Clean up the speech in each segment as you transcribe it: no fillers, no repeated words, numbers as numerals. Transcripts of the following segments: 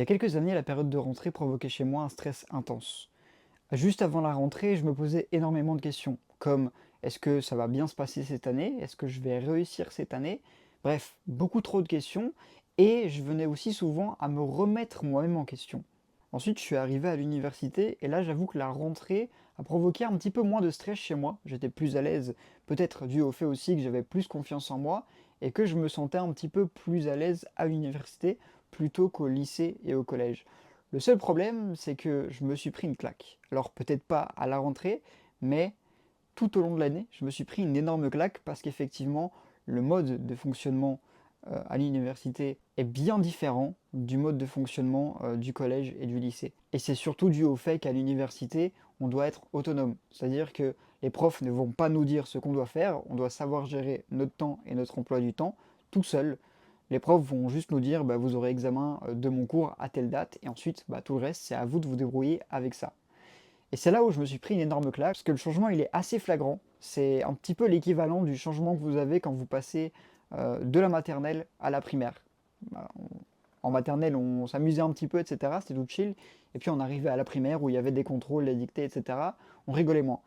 y a quelques années, la période de rentrée provoquait chez moi un stress intense. Juste avant la rentrée, je me posais énormément de questions, comme est-ce que ça va bien se passer cette année? Est-ce que je vais réussir cette année? Bref, beaucoup trop de questions, et je venais aussi souvent à me remettre moi-même en question. Ensuite, je suis arrivé à l'université, et là, j'avoue que la rentrée a provoqué un petit peu moins de stress chez moi. J'étais plus à l'aise, peut-être dû au fait aussi que j'avais plus confiance en moi, et que je me sentais un petit peu plus à l'aise à l'université plutôt qu'au lycée et au collège. Le seul problème, c'est que je me suis pris une claque. Alors peut-être pas à la rentrée, mais tout au long de l'année, je me suis pris une énorme claque parce qu'effectivement, le mode de fonctionnement à l'université est bien différent du mode de fonctionnement du collège et du lycée. Et c'est surtout dû au fait qu'à l'université, on doit être autonome. C'est-à-dire que les profs ne vont pas nous dire ce qu'on doit faire, on doit savoir gérer notre temps et notre emploi du temps tout seul. Les profs vont juste nous dire bah, vous aurez examen de mon cours à telle date et ensuite bah, tout le reste c'est à vous de vous débrouiller avec ça. Et c'est là où je me suis pris une énorme claque, parce que le changement il est assez flagrant. C'est un petit peu l'équivalent du changement que vous avez quand vous passez de la maternelle à la primaire. Bah, en maternelle, on s'amusait un petit peu, etc. C'était tout chill. Et puis on arrivait à la primaire où il y avait des contrôles, des dictées, etc. On rigolait moins.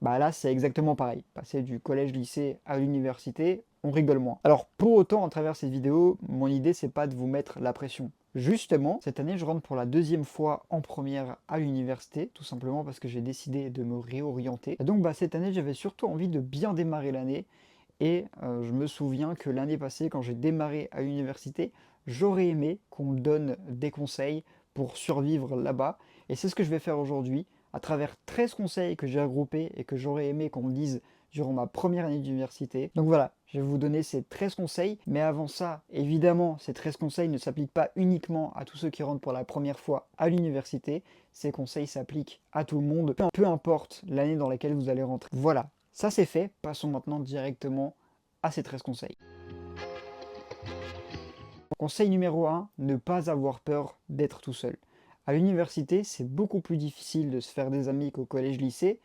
Bah là, c'est exactement pareil. Passer du collège-lycée à l'université, on rigole moins. Alors pour autant, à travers cette vidéo, mon idée, c'est pas de vous mettre la pression. Justement, cette année, je rentre pour la deuxième fois en première à l'université, tout simplement parce que j'ai décidé de me réorienter. Et donc bah, cette année, j'avais surtout envie de bien démarrer l'année. Et je me souviens que l'année passée, quand j'ai démarré à l'université, j'aurais aimé qu'on me donne des conseils pour survivre là-bas. Et c'est ce que je vais faire aujourd'hui, à travers 13 conseils que j'ai regroupés et que j'aurais aimé qu'on me dise durant ma première année d'université. Donc voilà, je vais vous donner ces 13 conseils. Mais avant ça, évidemment, ces 13 conseils ne s'appliquent pas uniquement à tous ceux qui rentrent pour la première fois à l'université. Ces conseils s'appliquent à tout le monde, peu importe l'année dans laquelle vous allez rentrer. Voilà, ça c'est fait. Passons maintenant directement à ces 13 conseils. Conseil numéro 1, ne pas avoir peur d'être tout seul. À l'université, c'est beaucoup plus difficile de se faire des amis qu'au collège-lycée,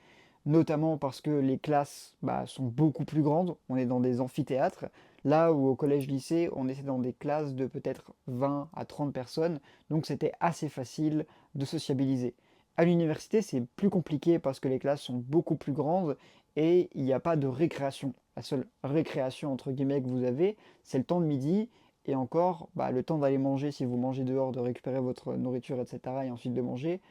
notamment parce que les classes sont beaucoup plus grandes, on est dans des amphithéâtres, là où au collège-lycée, on était dans des classes de peut-être 20 à 30 personnes, donc c'était assez facile de sociabiliser. À l'université, c'est plus compliqué parce que les classes sont beaucoup plus grandes et il n'y a pas de récréation. La seule récréation entre guillemets que vous avez, c'est le temps de midi et encore, le temps d'aller manger, si vous mangez dehors, de récupérer votre nourriture, etc. et ensuite de manger,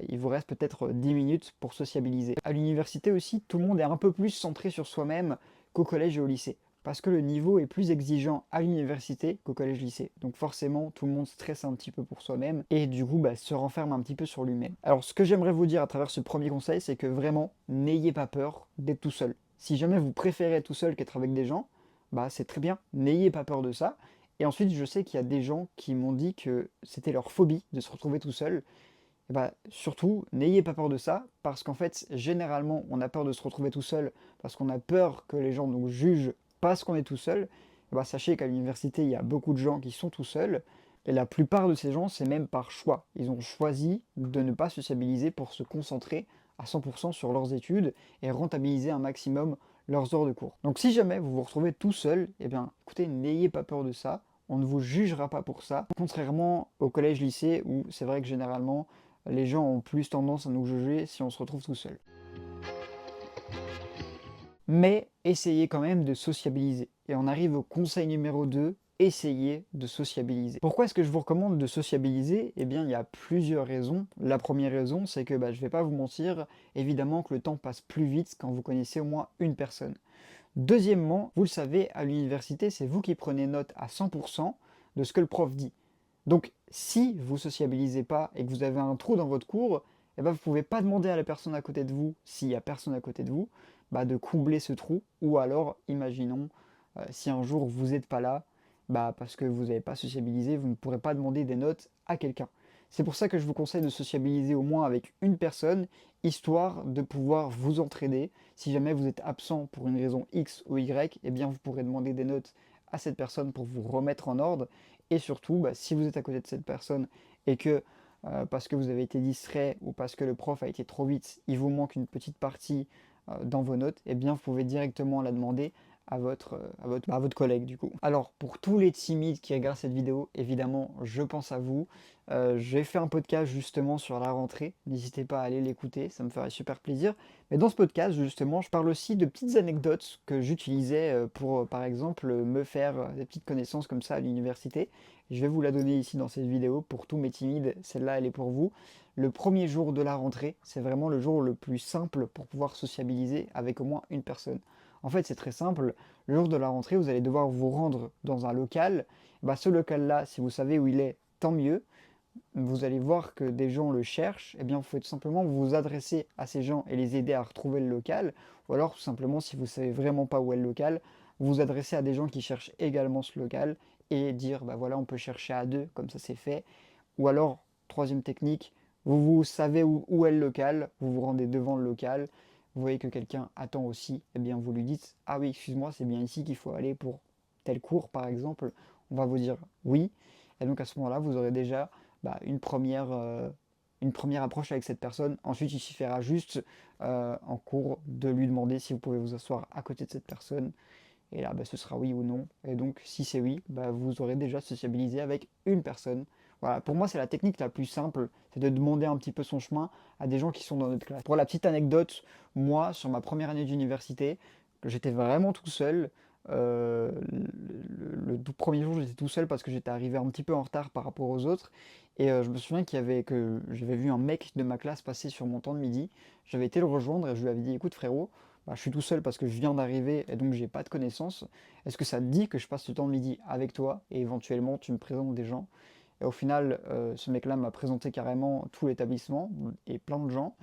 il vous reste peut-être 10 minutes pour sociabiliser. À l'université aussi, tout le monde est un peu plus centré sur soi-même qu'au collège et au lycée. Parce que le niveau est plus exigeant à l'université qu'au collège-lycée. Donc forcément, tout le monde stresse un petit peu pour soi-même et du coup se renferme un petit peu sur lui-même. Alors ce que j'aimerais vous dire à travers ce premier conseil, c'est que vraiment, n'ayez pas peur d'être tout seul. Si jamais vous préférez être tout seul qu'être avec des gens, c'est très bien, n'ayez pas peur de ça. Et ensuite, je sais qu'il y a des gens qui m'ont dit que c'était leur phobie de se retrouver tout seul. Et surtout, n'ayez pas peur de ça, parce qu'en fait, généralement, on a peur de se retrouver tout seul, parce qu'on a peur que les gens nous jugent parce qu'on est tout seul. Sachez qu'à l'université, il y a beaucoup de gens qui sont tout seuls, et la plupart de ces gens, c'est même par choix. Ils ont choisi de ne pas sociabiliser pour se concentrer à 100% sur leurs études et rentabiliser un maximum leurs heures de cours. Donc si jamais vous vous retrouvez tout seul, eh bien écoutez, n'ayez pas peur de ça, on ne vous jugera pas pour ça, contrairement au collège-lycée où c'est vrai que généralement les gens ont plus tendance à nous juger si on se retrouve tout seul. Mais essayez quand même de sociabiliser. Et on arrive au conseil numéro 2, essayez de sociabiliser. Pourquoi est-ce que je vous recommande de sociabiliser? Eh bien, il y a plusieurs raisons. La première raison, c'est que je ne vais pas vous mentir, évidemment que le temps passe plus vite quand vous connaissez au moins une personne. Deuxièmement, vous le savez, à l'université, c'est vous qui prenez note à 100% de ce que le prof dit. Donc, si vous ne sociabilisez pas et que vous avez un trou dans votre cours, vous ne pouvez pas demander à la personne à côté de vous, s'il n'y a personne à côté de vous, de combler ce trou. Ou alors, imaginons, si un jour vous n'êtes pas là, parce que vous n'avez pas sociabilisé, vous ne pourrez pas demander des notes à quelqu'un. C'est pour ça que je vous conseille de sociabiliser au moins avec une personne, histoire de pouvoir vous entraider. Si jamais vous êtes absent pour une raison X ou Y, eh bien vous pourrez demander des notes à cette personne pour vous remettre en ordre. Et surtout, si vous êtes à côté de cette personne et que parce que vous avez été distrait ou parce que le prof a été trop vite, il vous manque une petite partie dans vos notes, eh bien vous pouvez directement la demander à votre collègue du coup. Alors pour tous les timides qui regardent cette vidéo, évidemment, je pense à vous. J'ai fait un podcast justement sur la rentrée, n'hésitez pas à aller l'écouter, ça me ferait super plaisir. Mais dans ce podcast, justement, je parle aussi de petites anecdotes que j'utilisais pour, par exemple, me faire des petites connaissances comme ça à l'université. Je vais vous la donner ici dans cette vidéo pour tous mes timides, celle-là elle est pour vous. Le premier jour de la rentrée, c'est vraiment le jour le plus simple pour pouvoir sociabiliser avec au moins une personne. En fait, c'est très simple. Le jour de la rentrée, vous allez devoir vous rendre dans un local. Bah, ce local-là, si vous savez où il est, tant mieux. Vous allez voir que des gens le cherchent. Eh bien, vous pouvez tout simplement vous adresser à ces gens et les aider à retrouver le local. Ou alors, tout simplement, si vous ne savez vraiment pas où est le local, vous vous adressez à des gens qui cherchent également ce local et dire, bah voilà, on peut chercher à deux, comme ça c'est fait. Ou alors, troisième technique, vous savez où est le local, vous vous rendez devant le local, vous voyez que quelqu'un attend aussi, eh bien vous lui dites, ah oui, excuse-moi, c'est bien ici qu'il faut aller pour tel cours par exemple. On va vous dire oui, et donc à ce moment-là, vous aurez déjà une première approche avec cette personne. Ensuite, il suffira juste en cours de lui demander si vous pouvez vous asseoir à côté de cette personne. Et là, bah, ce sera oui ou non. Et donc, si c'est oui, bah, vous aurez déjà sociabilisé avec une personne. Voilà, pour moi, c'est la technique la plus simple, c'est de demander un petit peu son chemin à des gens qui sont dans notre classe. Pour la petite anecdote, moi, sur ma première année d'université, j'étais vraiment tout seul. Le tout premier jour, j'étais tout seul parce que j'étais arrivé un petit peu en retard par rapport aux autres. Et je me souviens que j'avais vu un mec de ma classe passer sur mon temps de midi. J'avais été le rejoindre et je lui avais dit, écoute frérot, bah, je suis tout seul parce que je viens d'arriver et donc j'ai pas de connaissances. Est-ce que ça te dit que je passe le temps de midi avec toi et éventuellement tu me présentes des gens? Et au final, ce mec-là m'a présenté carrément tout l'établissement et plein de gens.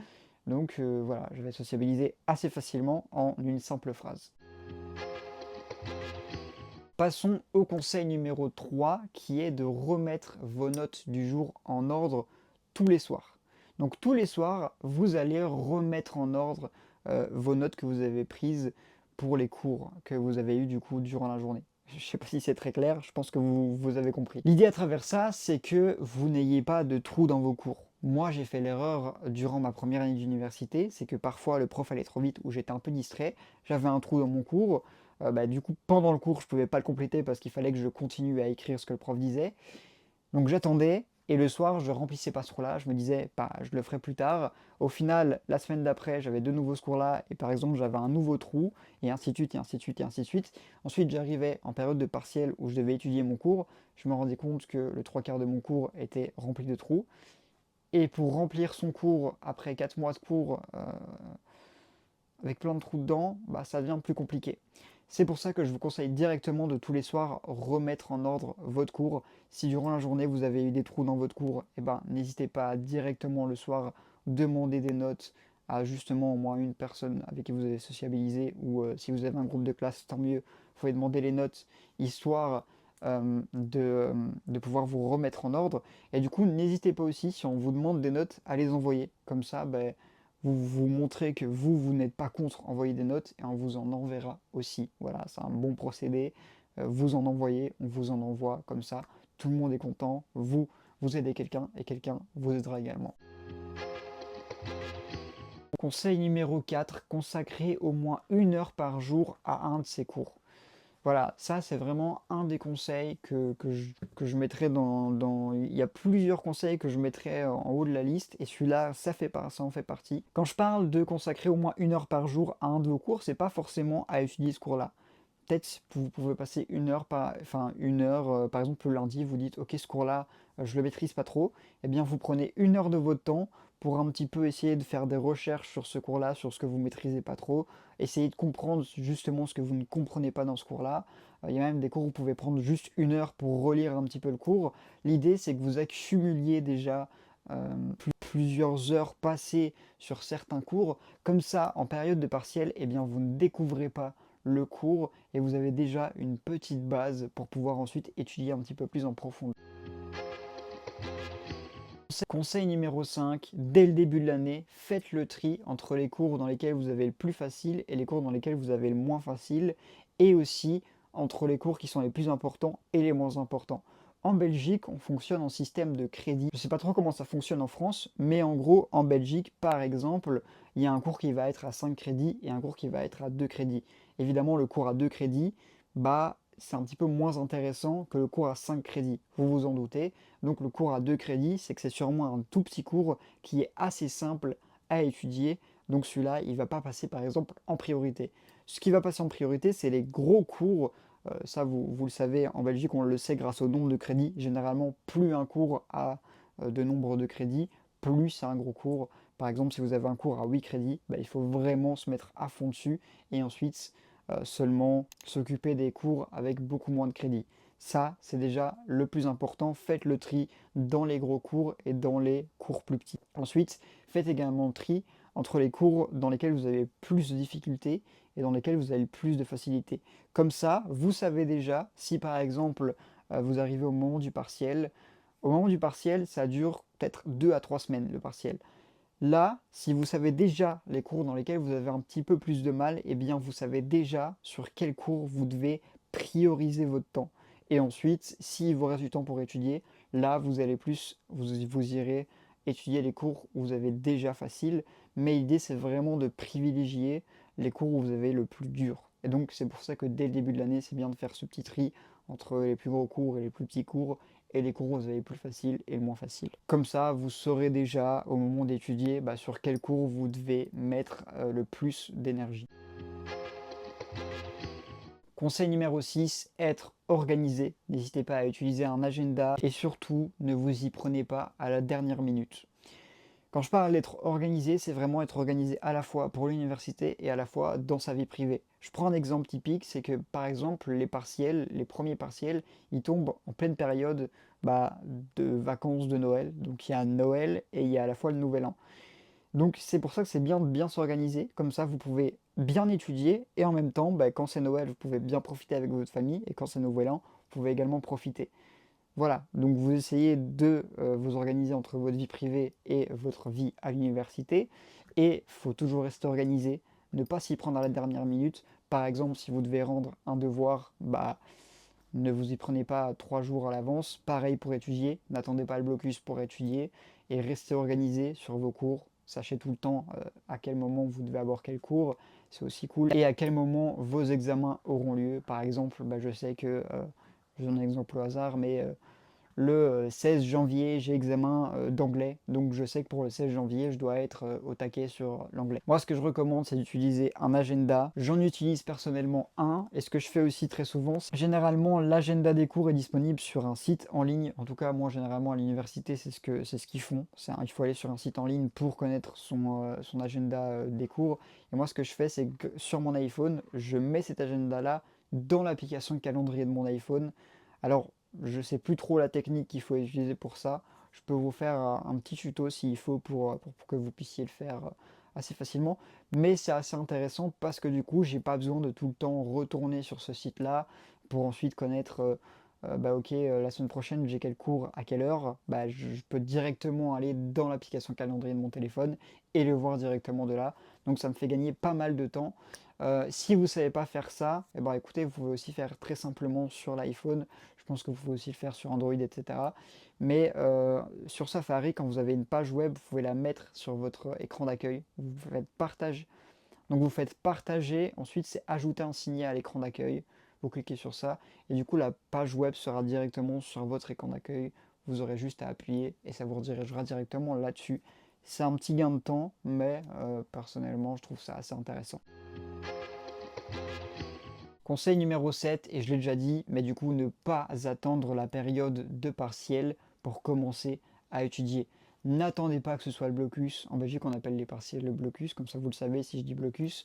Donc voilà, je vais sociabiliser assez facilement en une simple phrase. Passons au conseil numéro 3 qui est de remettre vos notes du jour en ordre tous les soirs. Donc tous les soirs, vous allez remettre en ordre vos notes que vous avez prises pour les cours que vous avez eu du coup durant la journée. Je ne sais pas si c'est très clair, je pense que vous avez compris. L'idée à travers ça, c'est que vous n'ayez pas de trous dans vos cours. Moi, j'ai fait l'erreur durant ma première année d'université, c'est que parfois le prof allait trop vite ou j'étais un peu distrait, j'avais un trou dans mon cours, bah, du coup, pendant le cours, je pouvais pas le compléter parce qu'il fallait que je continue à écrire ce que le prof disait. Donc j'attendais et le soir, je remplissais pas ce cours-là. Je me disais, bah, je le ferai plus tard. Au final, la semaine d'après, j'avais de nouveau ce cours-là et par exemple, j'avais un nouveau trou et ainsi de suite, et ainsi de suite, et ainsi de suite. Ensuite, j'arrivais en période de partiel où je devais étudier mon cours. Je me rendais compte que le trois quarts de mon cours était rempli de trous. Et pour remplir son cours après 4 mois de cours avec plein de trous dedans, bah, ça devient plus compliqué. C'est pour ça que je vous conseille directement de tous les soirs remettre en ordre votre cours. Si durant la journée vous avez eu des trous dans votre cours, eh ben, n'hésitez pas à directement le soir demander des notes à justement au moins une personne avec qui vous avez sociabilisé ou si vous avez un groupe de classe, tant mieux, vous pouvez demander les notes histoire de pouvoir vous remettre en ordre. Et du coup, n'hésitez pas aussi, si on vous demande des notes, à les envoyer. Comme ça, ben, vous montrez que vous n'êtes pas contre envoyer des notes et on vous en enverra aussi. Voilà, c'est un bon procédé. Vous en envoyez, on vous en envoie comme ça. Tout le monde est content. Vous aidez quelqu'un et quelqu'un vous aidera également. Conseil numéro 4, consacrez au moins 1 heure par jour à un de ces cours. Voilà, ça c'est vraiment un des conseils que je mettrais dans... Il y a plusieurs conseils que je mettrais en haut de la liste, et celui-là, ça en fait partie. Quand je parle de consacrer au moins 1 heure par jour à un de vos cours, c'est pas forcément à étudier ce cours-là. Peut-être vous pouvez passer 1 heure par exemple le lundi, vous dites ok ce cours-là, je le maîtrise pas trop, eh bien vous prenez 1 heure de votre temps pour un petit peu essayer de faire des recherches sur ce cours-là, sur ce que vous maîtrisez pas trop, essayer de comprendre justement ce que vous ne comprenez pas dans ce cours-là. Il y a même des cours où vous pouvez prendre juste 1 heure pour relire un petit peu le cours. L'idée c'est que vous accumuliez déjà plusieurs heures passées sur certains cours, comme ça en période de partiel, eh bien vous ne découvrez pas le cours et vous avez déjà une petite base pour pouvoir ensuite étudier un petit peu plus en profondeur. Conseil numéro 5, dès le début de l'année, faites le tri entre les cours dans lesquels vous avez le plus facile et les cours dans lesquels vous avez le moins facile, et aussi entre les cours qui sont les plus importants et les moins importants. En Belgique, on fonctionne en système de crédit. Je ne sais pas trop comment ça fonctionne en France, mais en gros, en Belgique, par exemple, il y a un cours qui va être à 5 crédits et un cours qui va être à 2 crédits. Évidemment, le cours à 2 crédits, bah, c'est un petit peu moins intéressant que le cours à 5 crédits, vous vous en doutez. Donc le cours à 2 crédits, c'est que c'est sûrement un tout petit cours qui est assez simple à étudier. Donc celui-là, il ne va pas passer par exemple en priorité. Ce qui va passer en priorité, c'est les gros cours. Ça, vous le savez, en Belgique, on le sait grâce au nombre de crédits. Généralement, plus un cours a de nombre de crédits, plus c'est un gros cours. Par exemple, si vous avez un cours à 8 crédits, bah, il faut vraiment se mettre à fond dessus et ensuite seulement s'occuper des cours avec beaucoup moins de crédits. Ça, c'est déjà le plus important. Faites le tri dans les gros cours et dans les cours plus petits. Ensuite, faites également le tri entre les cours dans lesquels vous avez plus de difficultés et dans lesquels vous avez plus de facilité. Comme ça, vous savez déjà si par exemple vous arrivez au moment du partiel. Au moment du partiel, ça dure peut-être 2 à 3 semaines le partiel. Là, si vous savez déjà les cours dans lesquels vous avez un petit peu plus de mal, eh bien vous savez déjà sur quel cours vous devez prioriser votre temps. Et ensuite, s'il vous reste du temps pour étudier, là vous allez plus, vous irez étudier les cours où vous avez déjà facile. Mais l'idée c'est vraiment de privilégier les cours où vous avez le plus dur. Et donc c'est pour ça que dès le début de l'année, c'est bien de faire ce petit tri entre les plus gros cours et les plus petits cours et les cours où vous avez le plus facile et le moins facile. Comme ça, vous saurez déjà au moment d'étudier sur quel cours vous devez mettre le plus d'énergie. Conseil numéro 6, être organisé. N'hésitez pas à utiliser un agenda et surtout ne vous y prenez pas à la dernière minute. Quand je parle d'être organisé, c'est vraiment être organisé à la fois pour l'université et à la fois dans sa vie privée. Je prends un exemple typique, c'est que par exemple les partiels, les premiers partiels, ils tombent en pleine période de vacances de Noël. Donc il y a Noël et il y a à la fois le Nouvel An. Donc c'est pour ça que c'est bien de bien s'organiser, comme ça vous pouvez bien étudier et en même temps, quand c'est Noël, vous pouvez bien profiter avec votre famille et quand c'est Nouvel An, vous pouvez également profiter. Voilà, donc vous essayez de vous organiser entre votre vie privée et votre vie à l'université. Et il faut toujours rester organisé, ne pas s'y prendre à la dernière minute. Par exemple, si vous devez rendre un devoir, ne vous y prenez pas 3 jours à l'avance. Pareil pour étudier, n'attendez pas le blocus pour étudier et restez organisé sur vos cours. Sachez tout le temps à quel moment vous devez avoir quel cours, c'est aussi cool. Et à quel moment vos examens auront lieu. Par exemple, je sais que, je donne un exemple au hasard, mais le 16 janvier, j'ai examen d'anglais, donc je sais que pour le 16 janvier, je dois être au taquet sur l'anglais. Moi, ce que je recommande, c'est d'utiliser un agenda. J'en utilise personnellement un, et ce que je fais aussi très souvent, généralement, l'agenda des cours est disponible sur un site en ligne. En tout cas, moi, généralement, à l'université, c'est ce qu'ils font. Il faut aller sur un site en ligne pour connaître son agenda des cours. Et moi, ce que je fais, c'est que sur mon iPhone, je mets cet agenda-là dans l'application de calendrier de mon iPhone. Alors, je ne sais plus trop la technique qu'il faut utiliser pour ça. Je peux vous faire un petit tuto s'il faut pour que vous puissiez le faire assez facilement. Mais c'est assez intéressant parce que du coup, j'ai pas besoin de tout le temps retourner sur ce site-là pour ensuite connaître, ok, la semaine prochaine, j'ai quel cours, à quelle heure. Je peux directement aller dans l'application calendrier de mon téléphone et le voir directement de là. Donc ça me fait gagner pas mal de temps. Si vous ne savez pas faire ça, écoutez, vous pouvez aussi faire très simplement sur l'iPhone. Je pense que vous pouvez aussi le faire sur Android, etc. Mais sur Safari, quand vous avez une page web, vous pouvez la mettre sur votre écran d'accueil. Vous faites partage. Donc vous faites partager, ensuite c'est ajouter un signet à l'écran d'accueil. Vous cliquez sur ça et du coup la page web sera directement sur votre écran d'accueil. Vous aurez juste à appuyer et ça vous redirigera directement là-dessus. C'est un petit gain de temps, mais personnellement je trouve ça assez intéressant. Conseil numéro 7, et je l'ai déjà dit, mais du coup ne pas attendre la période de partiel pour commencer à étudier. N'attendez pas que ce soit le blocus. En Belgique on appelle les partiels le blocus, comme ça vous le savez si je dis blocus.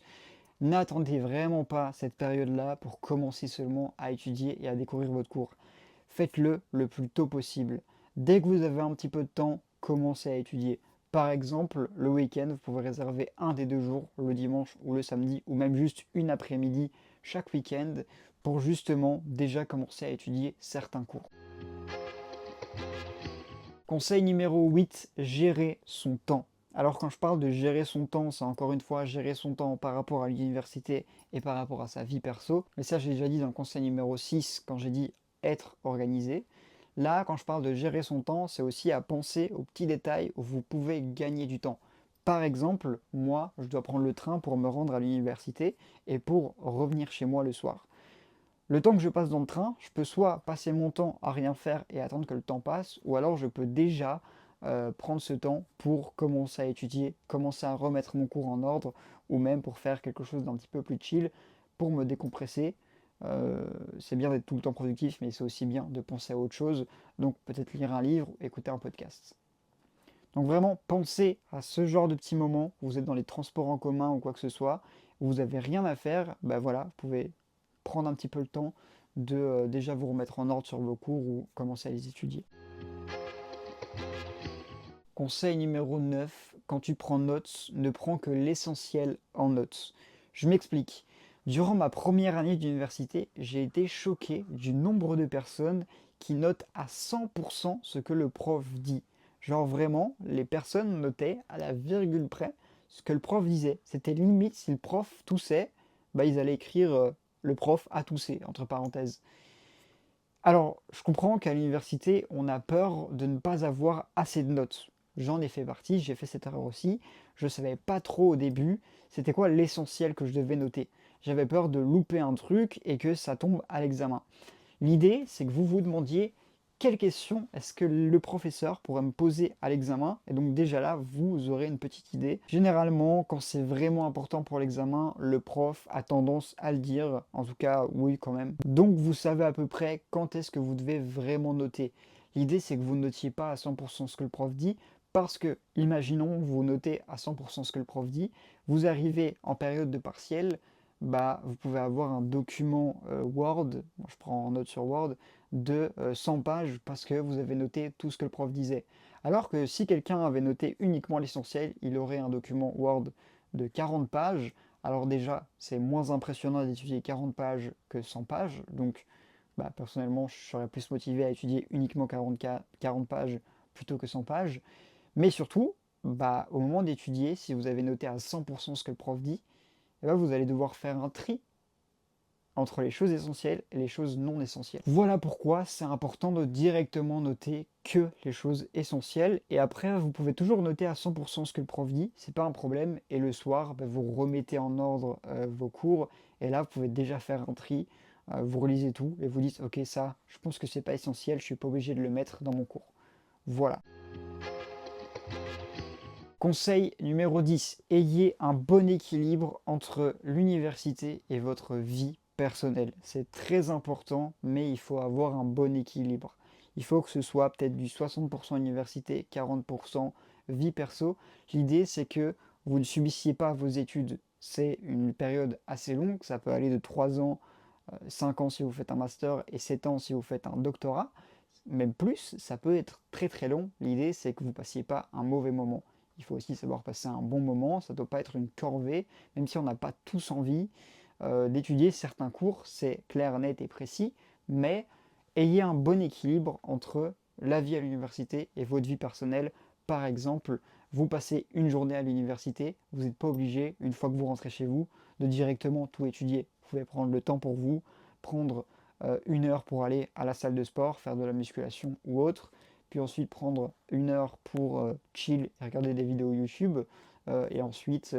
N'attendez vraiment pas cette période-là pour commencer seulement à étudier et à découvrir votre cours. Faites-le le plus tôt possible. Dès que vous avez un petit peu de temps, commencez à étudier. Par exemple, le week-end, vous pouvez réserver un des 2 jours, le dimanche ou le samedi, ou même juste une après-midi chaque week-end, pour justement déjà commencer à étudier certains cours. Conseil numéro 8, gérer son temps. Alors quand je parle de gérer son temps, c'est encore une fois gérer son temps par rapport à l'université et par rapport à sa vie perso. Mais ça, j'ai déjà dit dans le conseil numéro 6, quand j'ai dit être organisé. Là, quand je parle de gérer son temps, c'est aussi à penser aux petits détails où vous pouvez gagner du temps. Par exemple, moi, je dois prendre le train pour me rendre à l'université et pour revenir chez moi le soir. Le temps que je passe dans le train, je peux soit passer mon temps à rien faire et attendre que le temps passe, ou alors je peux déjà prendre ce temps pour commencer à étudier, commencer à remettre mon cours en ordre, ou même pour faire quelque chose d'un petit peu plus chill, pour me décompresser. Euh, c'est bien d'être tout le temps productif, mais c'est aussi bien de penser à autre chose, donc peut-être lire un livre, écouter un podcast. Donc vraiment, pensez à ce genre de petits moments, où vous êtes dans les transports en commun ou quoi que ce soit, où vous n'avez rien à faire, ben voilà, vous pouvez prendre un petit peu le temps de déjà vous remettre en ordre sur vos cours ou commencer à les étudier. Conseil numéro 9, quand tu prends notes, ne prends que l'essentiel en notes. Je m'explique. Durant ma première année d'université, j'ai été choqué du nombre de personnes qui notent à 100% ce que le prof dit. Genre vraiment, les personnes notaient à la virgule près ce que le prof disait. C'était limite si le prof toussait, bah, ils allaient écrire le prof a toussé, entre parenthèses. Alors, je comprends qu'à l'université, on a peur de ne pas avoir assez de notes. J'en ai fait partie, j'ai fait cette erreur aussi. Je ne savais pas trop au début c'était quoi l'essentiel que je devais noter. J'avais peur de louper un truc et que ça tombe à l'examen. L'idée, c'est que vous vous demandiez quelle question est-ce que le professeur pourrait me poser à l'examen. Et donc déjà là, vous aurez une petite idée. Généralement, quand c'est vraiment important pour l'examen, le prof a tendance à le dire. En tout cas, oui quand même. Donc vous savez à peu près quand est-ce que vous devez vraiment noter. L'idée, c'est que vous ne notiez pas à 100% ce que le prof dit. Parce que, imaginons, vous notez à 100% ce que le prof dit, vous arrivez en période de partiel, bah, vous pouvez avoir un document Word, moi je prends en note sur Word, de 100 pages parce que vous avez noté tout ce que le prof disait. Alors que si quelqu'un avait noté uniquement l'essentiel, il aurait un document Word de 40 pages. Alors déjà, c'est moins impressionnant d'étudier 40 pages que 100 pages. Donc, bah, personnellement, je serais plus motivé à étudier uniquement 40 pages plutôt que 100 pages. Mais surtout, bah, au moment d'étudier, si vous avez noté à 100% ce que le prof dit, eh ben, vous allez devoir faire un tri entre les choses essentielles et les choses non essentielles. Voilà pourquoi c'est important de directement noter que les choses essentielles. Et après, vous pouvez toujours noter à 100% ce que le prof dit, c'est pas un problème. Et le soir, bah, vous remettez en ordre vos cours. Et là, vous pouvez déjà faire un tri. Vous relisez tout et vous dites, ok, ça, je pense que c'est pas essentiel, je suis pas obligé de le mettre dans mon cours. Voilà. Conseil numéro 10, ayez un bon équilibre entre l'université et votre vie personnelle. C'est très important, mais il faut avoir un bon équilibre. Il faut que ce soit peut-être du 60% université, 40% vie perso. L'idée, c'est que vous ne subissiez pas vos études. C'est une période assez longue, ça peut aller de 3 ans, 5 ans si vous faites un master et 7 ans si vous faites un doctorat. Même plus, ça peut être très très long. L'idée, c'est que vous ne passiez pas un mauvais moment. Il faut aussi savoir passer un bon moment, ça ne doit pas être une corvée, même si on n'a pas tous envie d'étudier certains cours, c'est clair, net et précis, mais ayez un bon équilibre entre la vie à l'université et votre vie personnelle. Par exemple, vous passez une journée à l'université, vous n'êtes pas obligé, une fois que vous rentrez chez vous, de directement tout étudier. Vous pouvez prendre le temps pour vous, prendre 1 heure pour aller à la salle de sport, faire de la musculation ou autre, puis ensuite prendre 1 heure pour chill et regarder des vidéos YouTube, et ensuite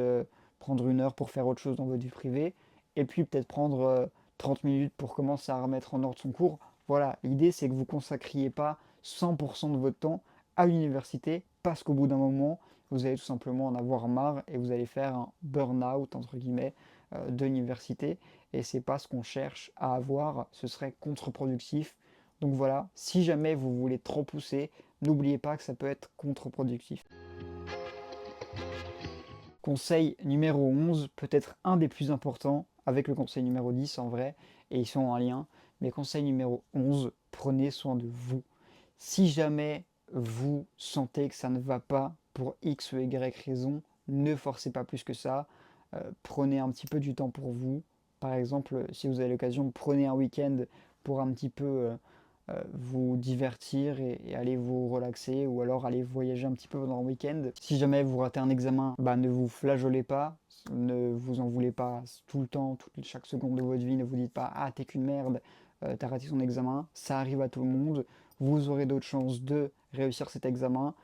prendre 1 heure pour faire autre chose dans votre vie privée, et puis peut-être prendre 30 minutes pour commencer à remettre en ordre son cours. Voilà, l'idée c'est que vous ne consacriez pas 100% de votre temps à l'université, parce qu'au bout d'un moment, vous allez tout simplement en avoir marre et vous allez faire un burn-out, entre guillemets, de l'université. Et c'est pas ce qu'on cherche à avoir, ce serait contre-productif. Donc voilà, si jamais vous voulez trop pousser, n'oubliez pas que ça peut être contre-productif. Conseil numéro 11, peut-être un des plus importants, avec le conseil numéro 10 en vrai, et ils sont en lien. Mais conseil numéro 11, prenez soin de vous. Si jamais vous sentez que ça ne va pas pour X ou Y raison, ne forcez pas plus que ça. Prenez un petit peu du temps pour vous. Par exemple, si vous avez l'occasion, prenez un week-end pour un petit peu vous divertir et aller vous relaxer, ou alors aller voyager un petit peu pendant le week-end. Si jamais vous ratez un examen, bah, ne vous flageolez pas, ne vous en voulez pas tout le temps, chaque seconde de votre vie, ne vous dites pas ah t'es qu'une merde, t'as raté ton examen, ça arrive à tout le monde, vous aurez d'autres chances de réussir cet examen.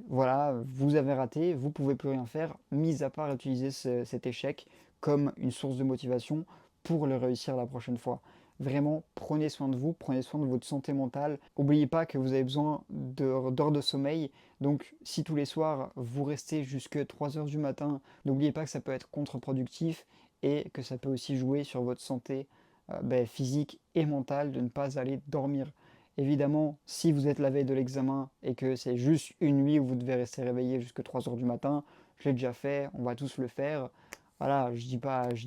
voilà, vous avez raté, vous pouvez plus rien faire, mis à part utiliser cet échec comme une source de motivation pour le réussir la prochaine fois. Vraiment, prenez soin de vous, prenez soin de votre santé mentale. N'oubliez pas que vous avez besoin d'heures de sommeil. Donc, si tous les soirs, vous restez jusque 3 heures du matin, n'oubliez pas que ça peut être contre-productif et que ça peut aussi jouer sur votre santé physique et mentale de ne pas aller dormir. Évidemment, si vous êtes la veille de l'examen et que c'est juste une nuit où vous devez rester réveillé jusqu'à 3 heures du matin, je l'ai déjà fait, on va tous le faire. Voilà, je dis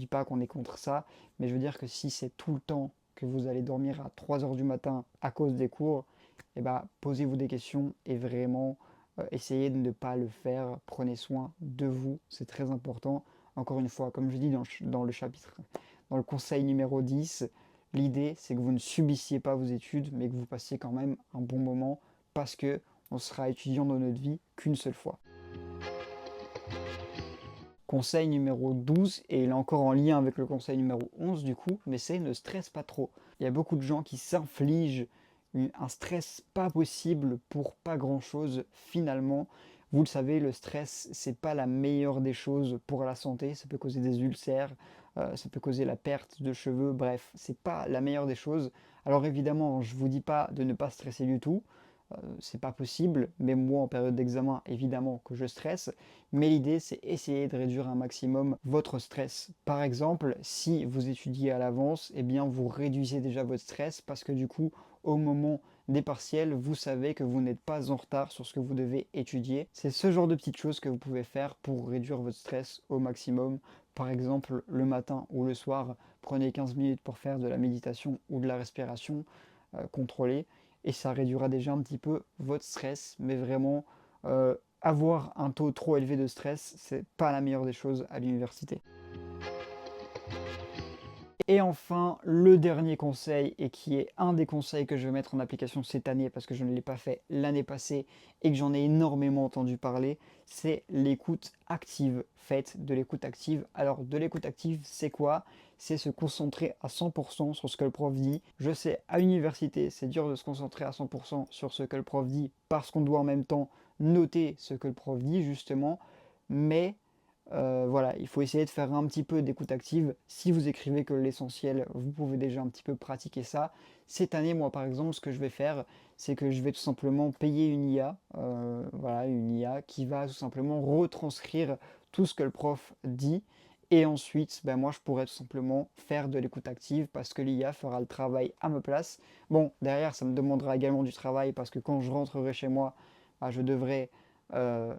pas qu'on est contre ça, mais je veux dire que si c'est tout le temps que vous allez dormir à 3 heures du matin à cause des cours, eh ben, posez-vous des questions et vraiment essayez de ne pas le faire. Prenez soin de vous, c'est très important. Encore une fois, comme je dis dans le chapitre, dans le conseil numéro 10, l'idée c'est que vous ne subissiez pas vos études, mais que vous passiez quand même un bon moment parce que on sera étudiant dans notre vie qu'une seule fois. Conseil numéro 12, et il est encore en lien avec le conseil numéro 11 du coup, mais c'est ne stresse pas trop. Il y a beaucoup de gens qui s'infligent un stress pas possible pour pas grand chose finalement. Vous le savez, le stress, c'est pas la meilleure des choses pour la santé. Ça peut causer des ulcères, ça peut causer la perte de cheveux, bref, c'est pas la meilleure des choses. Alors évidemment, je vous dis pas de ne pas stresser du tout. C'est pas possible, même moi en période d'examen, évidemment que je stresse, mais l'idée c'est essayer de réduire un maximum votre stress. Par exemple, si vous étudiez à l'avance, eh bien vous réduisez déjà votre stress parce que du coup, au moment des partiels, vous savez que vous n'êtes pas en retard sur ce que vous devez étudier. C'est ce genre de petites choses que vous pouvez faire pour réduire votre stress au maximum. Par exemple, le matin ou le soir, prenez 15 minutes pour faire de la méditation ou de la respiration contrôlée et ça réduira déjà un petit peu votre stress. Mais vraiment, avoir un taux trop élevé de stress, c'est pas la meilleure des choses à l'université. Et enfin, le dernier conseil, et qui est un des conseils que je vais mettre en application cette année parce que je ne l'ai pas fait l'année passée et que j'en ai énormément entendu parler, c'est l'écoute active. Faites de l'écoute active. Alors, de l'écoute active, c'est quoi? C'est se concentrer à 100% sur ce que le prof dit. Je sais, à l'université, c'est dur de se concentrer à 100% sur ce que le prof dit parce qu'on doit en même temps noter ce que le prof dit, justement. Mais voilà, il faut essayer de faire un petit peu d'écoute active. Si vous écrivez que l'essentiel, vous pouvez déjà un petit peu pratiquer ça. Cette année, moi par exemple, ce que je vais faire, c'est que je vais tout simplement payer une IA, voilà, une IA qui va tout simplement retranscrire tout ce que le prof dit. Et ensuite, ben moi, je pourrais tout simplement faire de l'écoute active parce que l'IA fera le travail à ma place. Bon, derrière, ça me demandera également du travail parce que quand je rentrerai chez moi, ben, je devrais euh,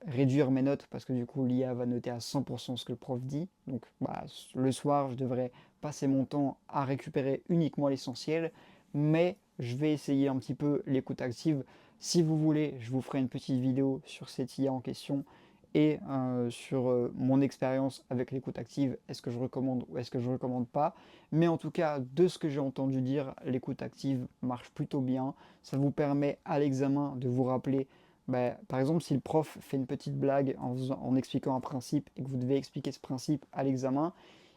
réduire mes notes parce que du coup l'IA va noter à 100% ce que le prof dit. Donc bah, le soir, je devrais passer mon temps à récupérer uniquement l'essentiel, mais je vais essayer un petit peu l'écoute active. Si vous voulez, je vous ferai une petite vidéo sur cette IA en question et sur mon expérience avec l'écoute active, est-ce que je recommande ou est-ce que je recommande pas. Mais en tout cas, de ce que j'ai entendu dire, l'écoute active marche plutôt bien. Ça vous permet à l'examen de vous rappeler par exemple, si le prof fait une petite blague en expliquant un principe et que vous devez expliquer ce principe à l'examen,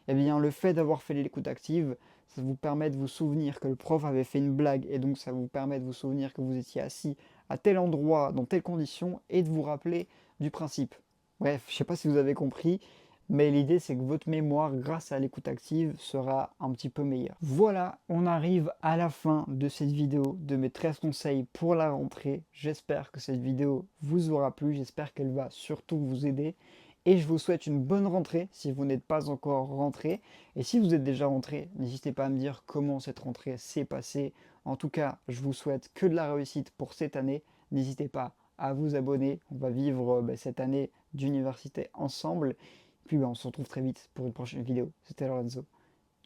eh bien, le fait d'avoir fait l'écoute active, ça vous permet de vous souvenir que le prof avait fait une blague et donc ça vous permet de vous souvenir que vous étiez assis à tel endroit, dans telles conditions et de vous rappeler du principe. Bref, je ne sais pas si vous avez compris, mais l'idée c'est que votre mémoire, grâce à l'écoute active, sera un petit peu meilleure. Voilà, on arrive à la fin de cette vidéo de mes 13 conseils pour la rentrée. J'espère que cette vidéo vous aura plu, j'espère qu'elle va surtout vous aider. Et je vous souhaite une bonne rentrée si vous n'êtes pas encore rentré. Et si vous êtes déjà rentré, n'hésitez pas à me dire comment cette rentrée s'est passée. En tout cas, je vous souhaite que de la réussite pour cette année. N'hésitez pas à vous abonner. On va vivre cette année d'université ensemble. Puis on se retrouve très vite pour une prochaine vidéo. C'était Lorenzo.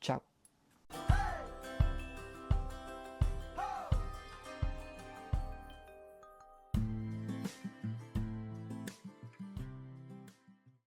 Ciao.